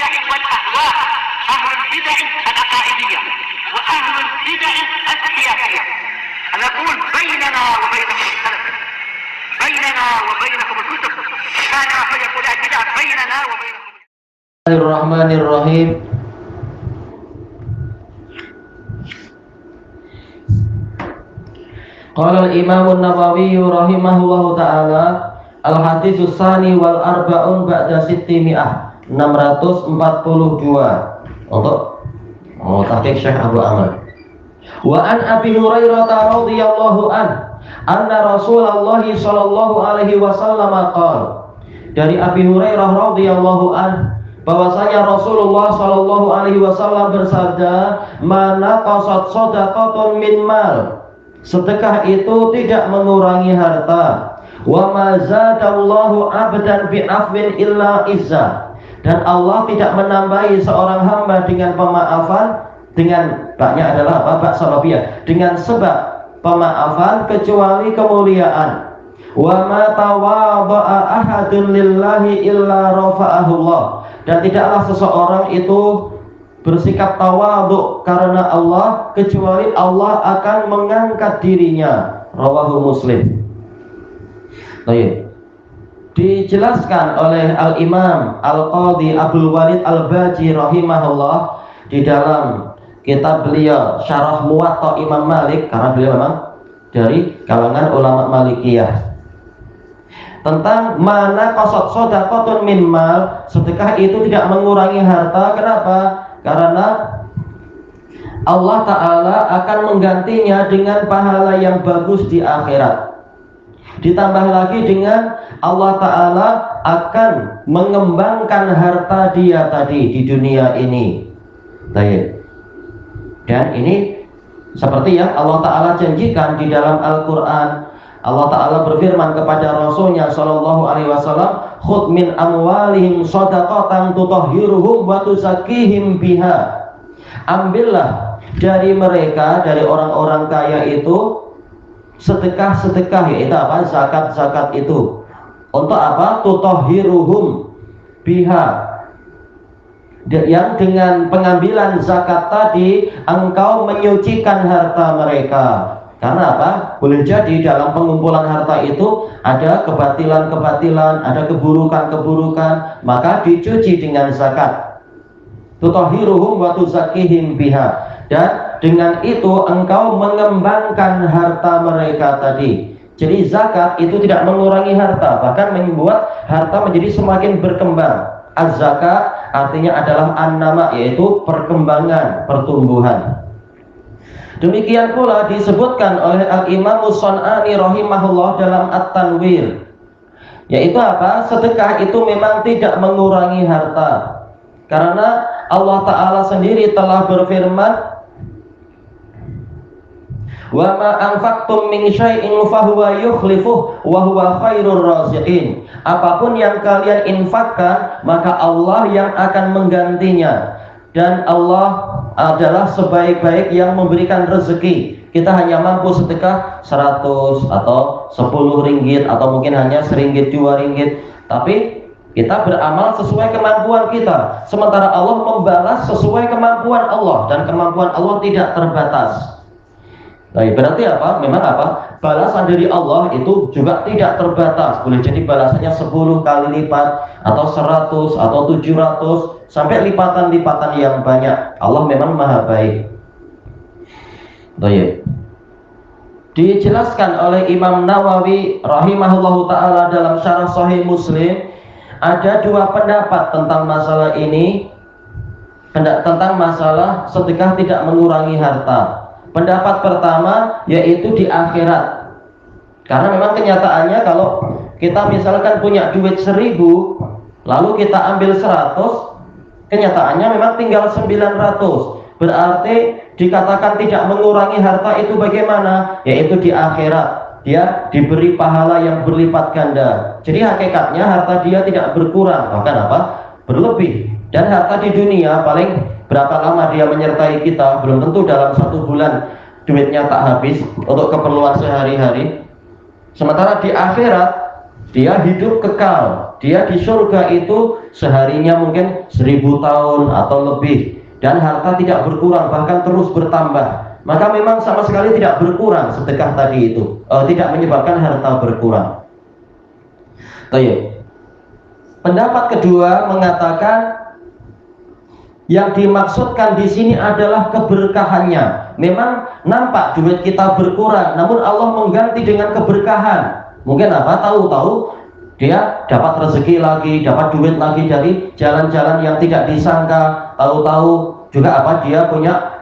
البدع والأهواء، أهل البدع العقائدية وأهل البدع السياسية. نقول بيننا وبينكم السلف، بيننا وبينكم الكتب، كان فيقول البدع بيننا وبينكم. Bismillahirrahmanirrahim. Qala al-Imam an-Nawawi rahimahullahu ta'ala al-haditsus tsani wal arba'un ba'da sittimi'ah 642 untuk tahqiq Syekh Abu Amr. Wa an Abi Hurairah radhiyallahu anna Rasulullah sallallahu alaihi wasallam qala, dari Abi Hurairah radhiyallahu bahwasanya Rasulullah sallallahu alaihi wasallam bersabda, "Mana qasat shadaqatun min mal." Sedekah itu tidak mengurangi harta. Wa ma zadallahu 'abdan bi afwin illa izza. Dan Allah tidak menambahi seorang hamba dengan pemaafan, dengan baknya adalah apa? Bak salafiyah, dengan sebab pemaafan kecuali kemuliaan. Wa ma tawadha'a ahadun lillahi illa rafa'ahu Allah. Dan tidaklah seseorang itu bersikap tawadhu karena Allah kecuali Allah akan mengangkat dirinya. Rawahu Muslim. Baik. Dijelaskan oleh Al-Imam Al-Qadhi Abdul Walid Al-Baji rahimahullah di dalam kitab beliau Syarah Muwatta Imam Malik, karena beliau memang dari kalangan ulama Malikiyah, tentang mana qasat shadaqatun min mal, sedekah itu tidak mengurangi harta. Kenapa? Karena Allah Ta'ala akan menggantinya dengan pahala yang bagus di akhirat. Ditambah lagi dengan Allah Ta'ala akan mengembangkan harta dia tadi di dunia ini. Baik. Dan ini seperti yang Allah Ta'ala janjikan di dalam Al-Quran. Allah Ta'ala berfirman kepada Rasulnya sallallahu alaihi wasallam, "Khudh min amwalihim shadaqatan tutahhiruhum wa tuzakkihim biha." Ambillah dari mereka, dari orang-orang kaya itu, sedekah-sedekah, yaitu apa? Zakat-zakat itu. Untuk apa? Tutahhiruhum biha. Yang dengan pengambilan zakat tadi engkau menyucikan harta mereka. Karena apa? Boleh jadi dalam pengumpulan harta itu ada kebatilan-kebatilan, ada keburukan-keburukan, maka dicuci dengan zakat. Tutahhiruhum wa tuzakkihim biha. Dan dengan itu engkau mengembangkan harta mereka tadi. Jadi zakat itu tidak mengurangi harta, bahkan membuat harta menjadi semakin berkembang. Az-zakat artinya adalah an-nama, yaitu perkembangan, pertumbuhan. Demikian pula disebutkan oleh Al-Imam As-San'ani rahimahullah dalam At-Tanwir, yaitu apa? Sedekah itu memang tidak mengurangi harta, karena Allah Ta'ala sendiri telah berfirman, "Wa ma anfaqtum min syai'in fahuwa yukhlifuh wa huwa khairur raziqin." Apapun yang kalian infakkan, maka Allah yang akan menggantinya, dan Allah adalah sebaik-baik yang memberikan rezeki. Kita hanya mampu sedekah 100 atau 10 ringgit, atau mungkin hanya seringgit, 2 ringgit, tapi kita beramal sesuai kemampuan kita, sementara Allah membalas sesuai kemampuan Allah, dan kemampuan Allah tidak terbatas. Baik, berarti apa? Memang apa? Balasan dari Allah itu juga tidak terbatas. Boleh jadi balasannya 10 kali lipat, atau 100, atau 700, sampai lipatan-lipatan yang banyak. Allah memang maha baik. Baik. Dijelaskan oleh Imam Nawawi rahimahullahu ta'ala dalam Syarah Sahih Muslim, ada dua pendapat tentang masalah ini, tentang masalah sedekah tidak mengurangi harta. Pendapat pertama yaitu di akhirat, karena memang kenyataannya kalau kita misalkan punya duit 1000 lalu kita ambil 100, kenyataannya memang tinggal 900. Berarti dikatakan tidak mengurangi harta itu bagaimana? Yaitu di akhirat dia diberi pahala yang berlipat ganda. Jadi hakikatnya harta dia tidak berkurang, bahkan apa? Berlebih. Dan harta di dunia paling berapa lama dia menyertai kita? Belum tentu dalam 1 bulan duitnya tak habis untuk keperluan sehari-hari. Sementara di akhirat dia hidup kekal, dia di surga itu seharinya mungkin 1000 tahun atau lebih, dan harta tidak berkurang, bahkan terus bertambah, maka memang sama sekali tidak berkurang sedekah tadi itu, tidak menyebabkan harta berkurang. Baik. Pendapat kedua mengatakan yang dimaksudkan di sini adalah keberkahannya. Memang nampak duit kita berkurang, namun Allah mengganti dengan keberkahan. Mungkin apa? Tahu-tahu dia dapat rezeki lagi, dapat duit lagi dari jalan-jalan yang tidak disangka. Tahu-tahu juga apa? Dia punya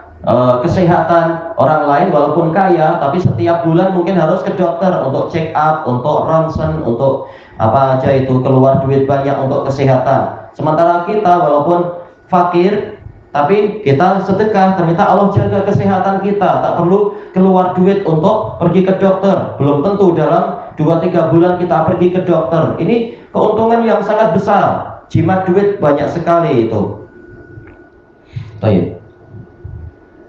kesehatan. Orang lain walaupun kaya, tapi setiap bulan mungkin harus ke dokter untuk check up, untuk ronsen, untuk apa aja itu, keluar duit banyak untuk kesehatan. Sementara kita walaupun fakir, tapi kita sedekah, ternyata Allah jaga kesehatan kita, tak perlu keluar duit untuk pergi ke dokter. Belum tentu dalam 2-3 bulan kita pergi ke dokter. Ini keuntungan yang sangat besar. Jimat duit banyak sekali itu. Baik.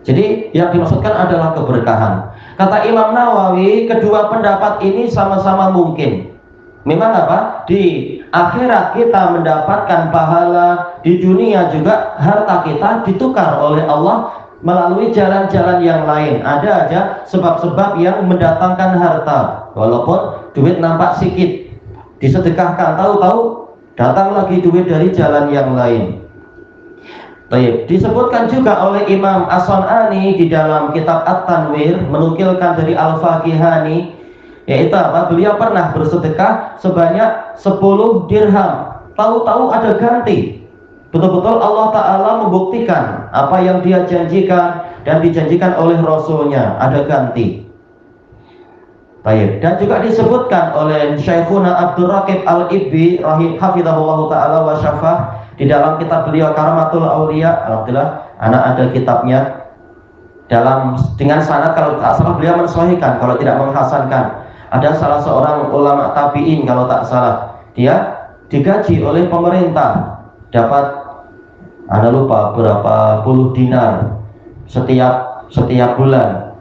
Jadi yang dimaksudkan adalah keberkahan. Kata Imam Nawawi, kedua pendapat ini sama-sama mungkin. Memang apa? Di akhirat kita mendapatkan pahala, di dunia juga harta kita ditukar oleh Allah melalui jalan-jalan yang lain. Ada aja sebab-sebab yang mendatangkan harta. Walaupun duit nampak sedikit, disedekahkan, tahu-tahu datang lagi duit dari jalan yang lain. Baik, disebutkan juga oleh Imam As-Sun'ani di dalam kitab At-Tanwir, menukilkan dari Al-Faqihani, yaitu apa? Beliau pernah bersedekah sebanyak 10 dirham. Tahu-tahu ada ganti. Betul-betul Allah Ta'ala membuktikan apa yang dia janjikan dan dijanjikan oleh Rasulnya, ada ganti. Baik. Dan juga disebutkan oleh Syekhuna Abdul Raqib Al-Ibbi hafizahullah Ta'ala wa syafah di dalam kitab beliau Karamatul Auliya. Alhamdulillah, anak ada kitabnya. Dengan sanad, kalau tak salah beliau mensahihkan, kalau tidak menghasankan. Ada salah seorang ulama tabi'in kalau tak salah, dia digaji oleh pemerintah, dapat Anda lupa berapa puluh dinar setiap bulan.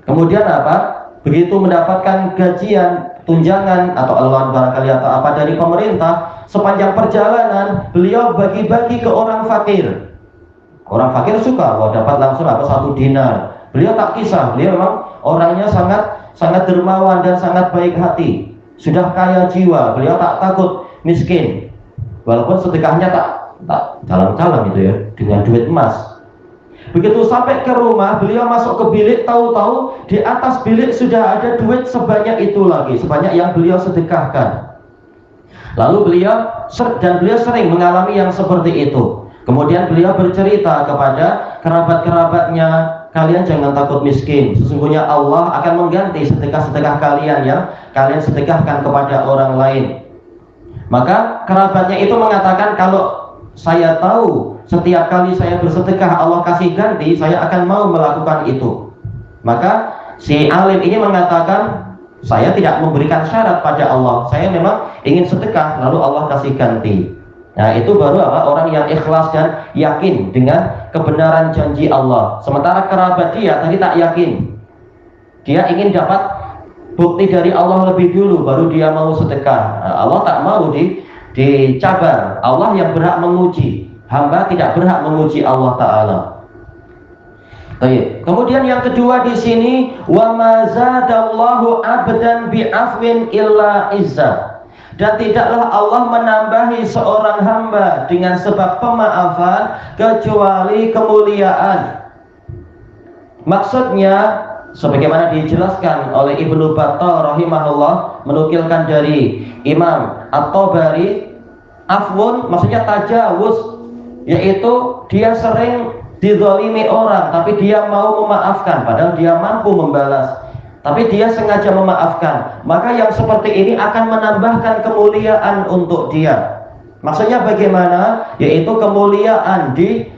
Kemudian apa? Begitu mendapatkan gajian, tunjangan atau alwan barangkali atau apa dari pemerintah, sepanjang perjalanan beliau bagi-bagi ke orang fakir. Orang fakir suka, wah dapat langsung apa 1 dinar. Beliau tak kisah, beliau memang orangnya sangat dermawan dan sangat baik hati, sudah kaya jiwa, beliau tak takut miskin, walaupun sedekahnya tak jalan-jalan gitu ya, dengan duit emas. Begitu sampai ke rumah, beliau masuk ke bilik, tahu-tahu di atas bilik sudah ada duit sebanyak itu lagi, sebanyak yang beliau sedekahkan. Lalu beliau sering mengalami yang seperti itu. Kemudian beliau bercerita kepada kerabat-kerabatnya, kalian jangan takut miskin, sesungguhnya Allah akan mengganti sedekah-sedekah kalian yang kalian sedekahkan kepada orang lain. Maka kerabatnya itu mengatakan, kalau saya tahu setiap kali saya bersedekah Allah kasih ganti, saya akan mau melakukan itu. Maka si alim ini mengatakan, saya tidak memberikan syarat pada Allah, saya memang ingin sedekah lalu Allah kasih ganti. Nah itu baru apa? Orang yang ikhlas dan yakin dengan kebenaran janji Allah. Sementara kerabat dia tadi tak yakin, dia ingin dapat bukti dari Allah lebih dulu baru dia mau sedekah. Nah, Allah tak mau dicabar. Allah yang berhak menguji, hamba tidak berhak menguji Allah Ta'ala. Baik. Kemudian yang kedua di sini, wa ma zadallahu abdan bi'afwin illa izzah. Dan tidaklah Allah menambahi seorang hamba dengan sebab pemaafan kecuali kemuliaan. Maksudnya sebagaimana dijelaskan oleh Ibnu Battal rahimahullah, menukilkan dari Imam At-Tabari, afwun maksudnya tajawuz, yaitu dia sering dizalimi orang tapi dia mau memaafkan, padahal dia mampu membalas, tapi dia sengaja memaafkan. Maka yang seperti ini akan menambahkan kemuliaan untuk dia. Maksudnya bagaimana? Yaitu kemuliaan di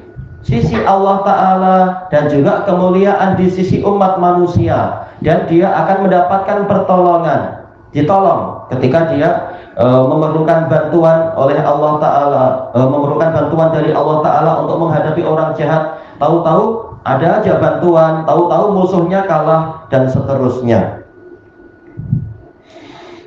sisi Allah Ta'ala dan juga kemuliaan di sisi umat manusia. Dan dia akan mendapatkan pertolongan, ditolong ketika dia memerlukan bantuan oleh Allah Ta'ala, memerlukan bantuan dari Allah Ta'ala untuk menghadapi orang jahat. Tahu-tahu ada aja bantuan, tahu-tahu musuhnya kalah dan seterusnya.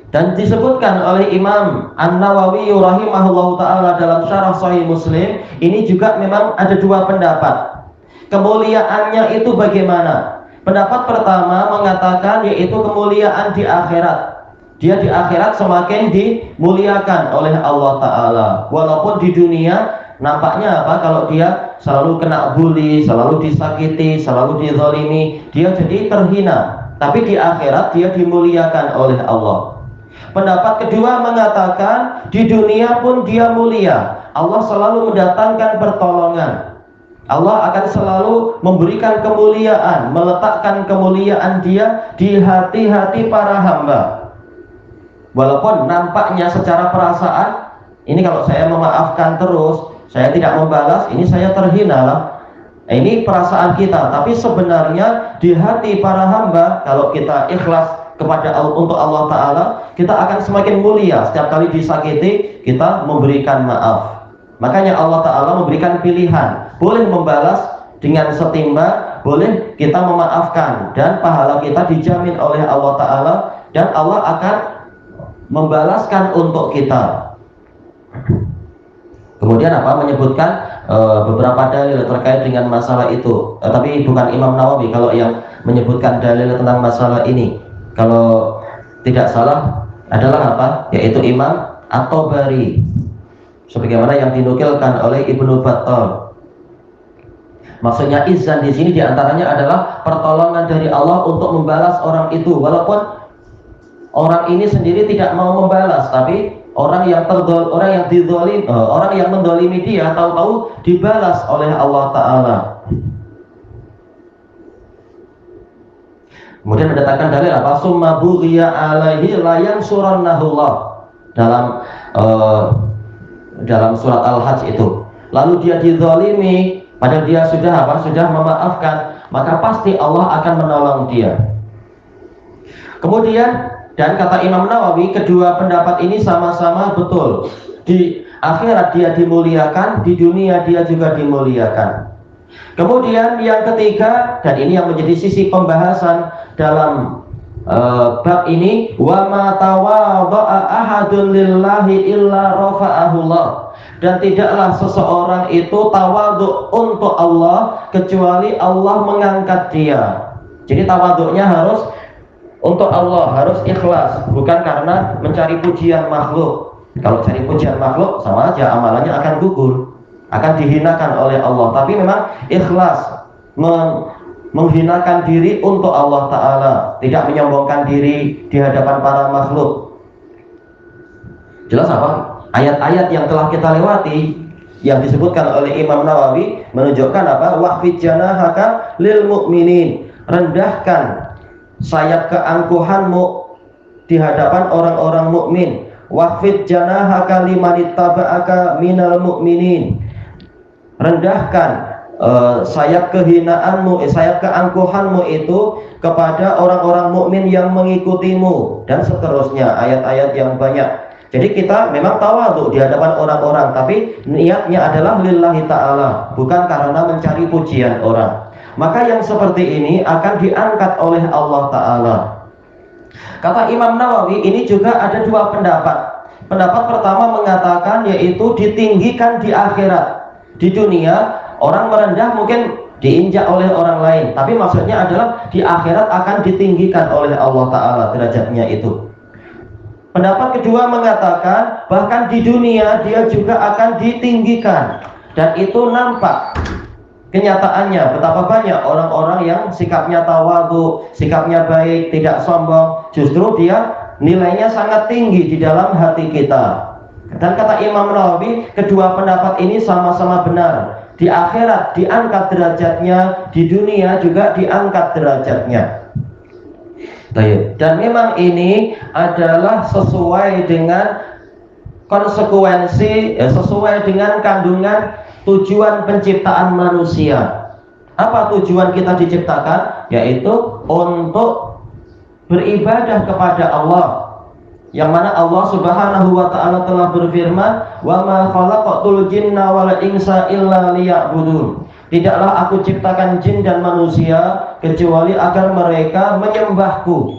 Dan disebutkan oleh Imam An-Nawawi rahimahullahu ta'ala dalam syarah Sahih Muslim, ini juga memang ada dua pendapat. Kemuliaannya itu bagaimana? Pendapat pertama mengatakan yaitu kemuliaan di akhirat. Dia di akhirat semakin dimuliakan oleh Allah Ta'ala. Walaupun di dunia nampaknya apa? Kalau dia selalu kena bully, selalu disakiti, selalu dizalimi, dia jadi terhina. Tapi di akhirat dia dimuliakan oleh Allah. Pendapat kedua mengatakan di dunia pun dia mulia. Allah selalu mendatangkan pertolongan. Allah akan selalu memberikan kemuliaan, meletakkan kemuliaan dia di hati-hati para hamba. Walaupun nampaknya secara perasaan, ini kalau saya memaafkan terus, saya tidak membalas, ini saya terhina lah. Ini perasaan kita, tapi sebenarnya di hati para hamba, kalau kita ikhlas kepada untuk Allah Ta'ala, kita akan semakin mulia. Setiap kali disakiti, kita memberikan maaf. Makanya Allah Ta'ala memberikan pilihan, boleh membalas dengan setimbang, boleh kita memaafkan, dan pahala kita dijamin oleh Allah Ta'ala, dan Allah akan membalaskan untuk kita. Kemudian apa? Menyebutkan beberapa dalil terkait dengan masalah itu, tapi bukan Imam Nawawi kalau yang menyebutkan dalil tentang masalah ini. Kalau tidak salah adalah apa? Yaitu Imam At-Tabari, sebagaimana yang dinukilkan oleh Ibnu Battal. Maksudnya izan di sini diantaranya adalah pertolongan dari Allah untuk membalas orang itu, walaupun orang ini sendiri tidak mau membalas, tapi orang yang mendolimi dia tahu-tahu dibalas oleh Allah Ta'ala. Kemudian mendatangkan dalil apa? Summa bughiya alaihi la yansurannahullah, dalam surat Al-Hajj itu. Lalu dia dizalimi, padahal dia sudah apa? Sudah memaafkan, maka pasti Allah akan menolong dia. Kemudian, dan kata Imam Nawawi, kedua pendapat ini sama-sama betul. Di akhirat dia dimuliakan, di dunia dia juga dimuliakan. Kemudian yang ketiga, dan ini yang menjadi sisi pembahasan dalam bab ini, wa ma tawadha'a ahadun lillahi illa rafa'ahullah. Dan tidaklah seseorang itu tawadhu untuk Allah kecuali Allah mengangkat dia. Jadi tawadhunya harus untuk Allah, harus ikhlas, bukan karena mencari pujian makhluk. Kalau cari pujian makhluk sama aja amalannya akan gugur, akan dihinakan oleh Allah. Tapi memang ikhlas, menghinakan diri untuk Allah Ta'ala, tidak menyombongkan diri di hadapan para makhluk. Jelas apa? Ayat-ayat yang telah kita lewati yang disebutkan oleh Imam Nawawi menunjukkan apa? Wahfid janahaka lil mu'minin, rendahkan sayap keangkuhanmu di hadapan orang-orang mukmin. Wahfid janahaka limanittaba'aka minal mu'minin, rendahkan sayap kehinaanmu, sayap keangkuhanmu itu kepada orang-orang mukmin yang mengikutimu, dan seterusnya, ayat-ayat yang banyak. Jadi kita memang tawadhu di hadapan orang-orang, tapi niatnya adalah lillahi ta'ala, bukan karena mencari pujian orang. Maka yang seperti ini akan diangkat oleh Allah Ta'ala. Kata Imam Nawawi, ini juga ada dua pendapat. Pendapat pertama mengatakan yaitu ditinggikan di akhirat. Di dunia orang merendah mungkin diinjak oleh orang lain, tapi maksudnya adalah di akhirat akan ditinggikan oleh Allah Ta'ala derajatnya itu. Pendapat kedua mengatakan bahkan di dunia dia juga akan ditinggikan, dan itu nampak kenyataannya betapa banyak orang-orang yang sikapnya tawadhu, sikapnya baik, tidak sombong, justru dia nilainya sangat tinggi di dalam hati kita. Dan kata Imam Nawawi, kedua pendapat ini sama-sama benar. Di akhirat diangkat derajatnya, di dunia juga diangkat derajatnya. Dan memang ini adalah sesuai dengan konsekuensi, sesuai dengan kandungan tujuan penciptaan manusia. Apa tujuan kita diciptakan? Yaitu untuk beribadah kepada Allah, yang mana Allah Subhanahu wa ta'ala telah berfirman, wa ma khalaqatul jinna wal insa illa liya'budun. Tidaklah aku ciptakan jin dan manusia kecuali agar mereka menyembahku.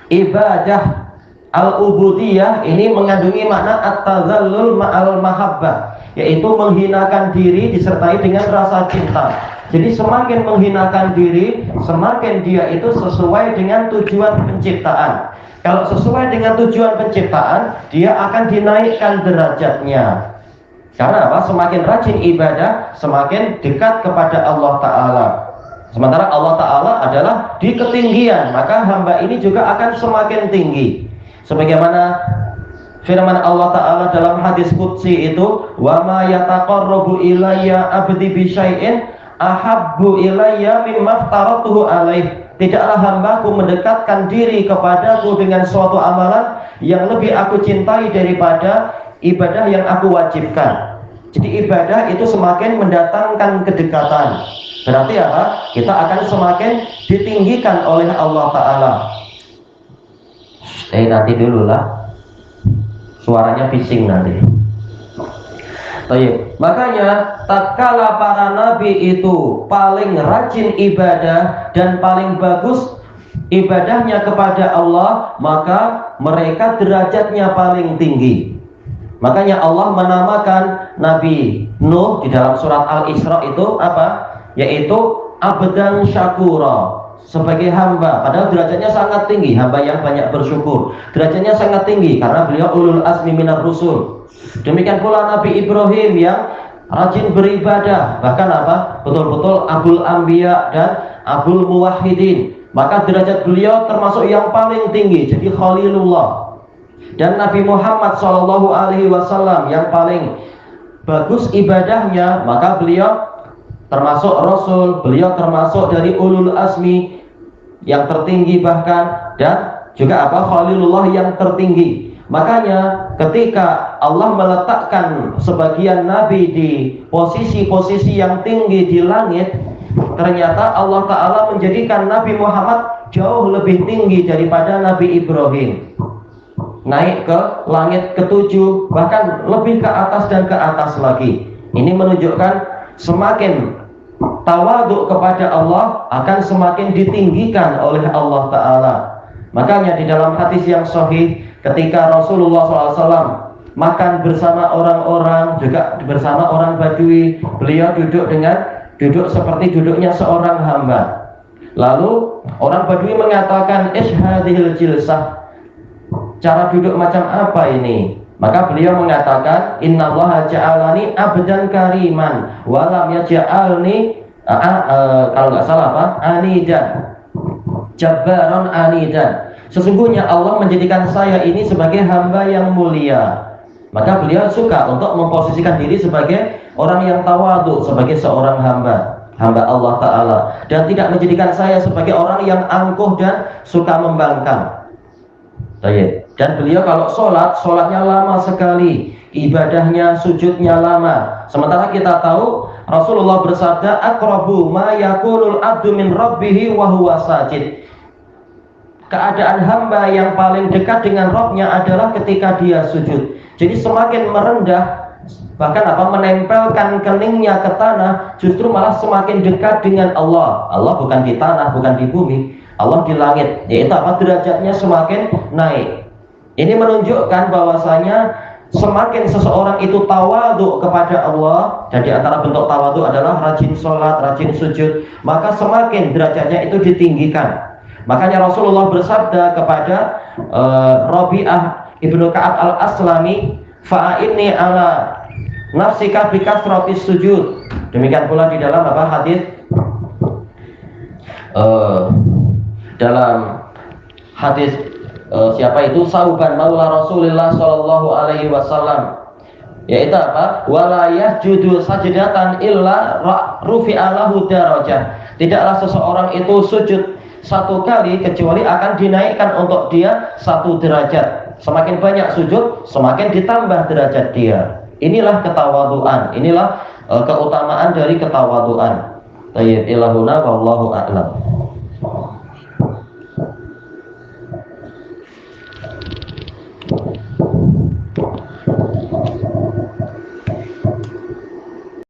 Ibadah Al-ubudiyah ini mengandungi makna at-tazallul ma'al mahabbah, yaitu menghinakan diri disertai dengan rasa cinta. Jadi semakin menghinakan diri, semakin dia itu sesuai dengan tujuan penciptaan. Kalau sesuai dengan tujuan penciptaan, dia akan dinaikkan derajatnya. Karena apa? Semakin rajin ibadah, semakin dekat kepada Allah Ta'ala. Sementara Allah Ta'ala adalah di ketinggian, maka hamba ini juga akan semakin tinggi. Sebagaimana firman Allah Ta'ala dalam hadis qudsi itu, wa ma yataqarrabu ilayya abdi bi syai'in ahabbu ilayya mimma aftaratuhu alaih. Tidaklah hambaku mendekatkan diri kepadaku dengan suatu amalan yang lebih aku cintai daripada ibadah yang aku wajibkan. Jadi ibadah itu semakin mendatangkan kedekatan. Berarti apa? Kita akan semakin ditinggikan oleh Allah Ta'ala. Nanti dulu lah, suaranya bising nanti. Baik. Makanya tatkala para nabi itu paling rajin ibadah dan paling bagus ibadahnya kepada Allah, maka mereka derajatnya paling tinggi. Makanya Allah menamakan Nabi Nuh di dalam surat Al-Isra itu apa? Yaitu abdan syakura, sebagai hamba, padahal derajatnya sangat tinggi, hamba yang banyak bersyukur. Derajatnya sangat tinggi karena beliau ulul azmi minar rusul. Demikian pula Nabi Ibrahim yang rajin beribadah, bahkan apa? Betul-betul Abul Anbiya dan Abul Muwahhidin. Maka derajat beliau termasuk yang paling tinggi, jadi Khalilullah. Dan Nabi Muhammad SAW yang paling bagus ibadahnya, maka beliau termasuk Rasul, beliau termasuk dari ulul azmi yang tertinggi bahkan, dan juga apa? Khalilullah yang tertinggi. Makanya ketika Allah meletakkan sebagian nabi di posisi-posisi yang tinggi di langit, ternyata Allah Ta'ala menjadikan Nabi Muhammad jauh lebih tinggi daripada Nabi Ibrahim. Naik ke langit ketujuh, bahkan lebih ke atas dan ke atas lagi. Ini menunjukkan semakin tawaduk kepada Allah akan semakin ditinggikan oleh Allah Ta'ala. Makanya di dalam hadis yang sahih, ketika Rasulullah SAW makan bersama orang-orang, juga bersama orang Badui, beliau duduk seperti duduknya seorang hamba. Lalu orang Badui mengatakan, ishadihil jilsah, cara duduk macam apa ini? Maka beliau mengatakan, innallaha ja'alani abdan kariman walam yaj'alni kalau nggak salah apa? Anidan, jabbaron anidan. Sesungguhnya Allah menjadikan saya ini sebagai hamba yang mulia. Maka beliau suka untuk memposisikan diri sebagai orang yang tawadhu, sebagai seorang hamba Allah Ta'ala, dan tidak menjadikan saya sebagai orang yang angkuh dan suka membangkang. Dan beliau kalau sholatnya lama sekali, ibadahnya, sujudnya lama. Sementara kita tahu Rasulullah bersabda, aqrabu ma yakunul abdu min rabbihi wa huwa sajid. Keadaan hamba yang paling dekat dengan Rabb-nya adalah ketika dia sujud. Jadi semakin merendah, bahkan menempelkan keningnya ke tanah, justru malah semakin dekat dengan Allah. Allah bukan di tanah, bukan di bumi, Allah di langit. Yaitu derajatnya semakin naik. Ini menunjukkan bahwasanya semakin seseorang itu tawadhu kepada Allah, dan di antara bentuk tawadhu adalah rajin sholat, rajin sujud, maka semakin derajatnya itu ditinggikan. Makanya Rasulullah bersabda kepada Rabi'ah ibnu Ka'ab al-Aslami, fa'inni ala nafsika bikasratis sujud. Demikian pula di dalam hadis dalam hadis siapa itu? Sauban maula Rasulullah sallallahu alaihi wasallam, yaitu wala yasjudu sajdatan illa rufi'a lahu darajah. Tidaklah seseorang itu sujud satu kali kecuali akan dinaikkan untuk dia satu derajat. Semakin banyak sujud, semakin ditambah derajat dia. Inilah ketawaduan, inilah keutamaan dari ketawaduan. Tayyib ilahuna wallahu a'lam.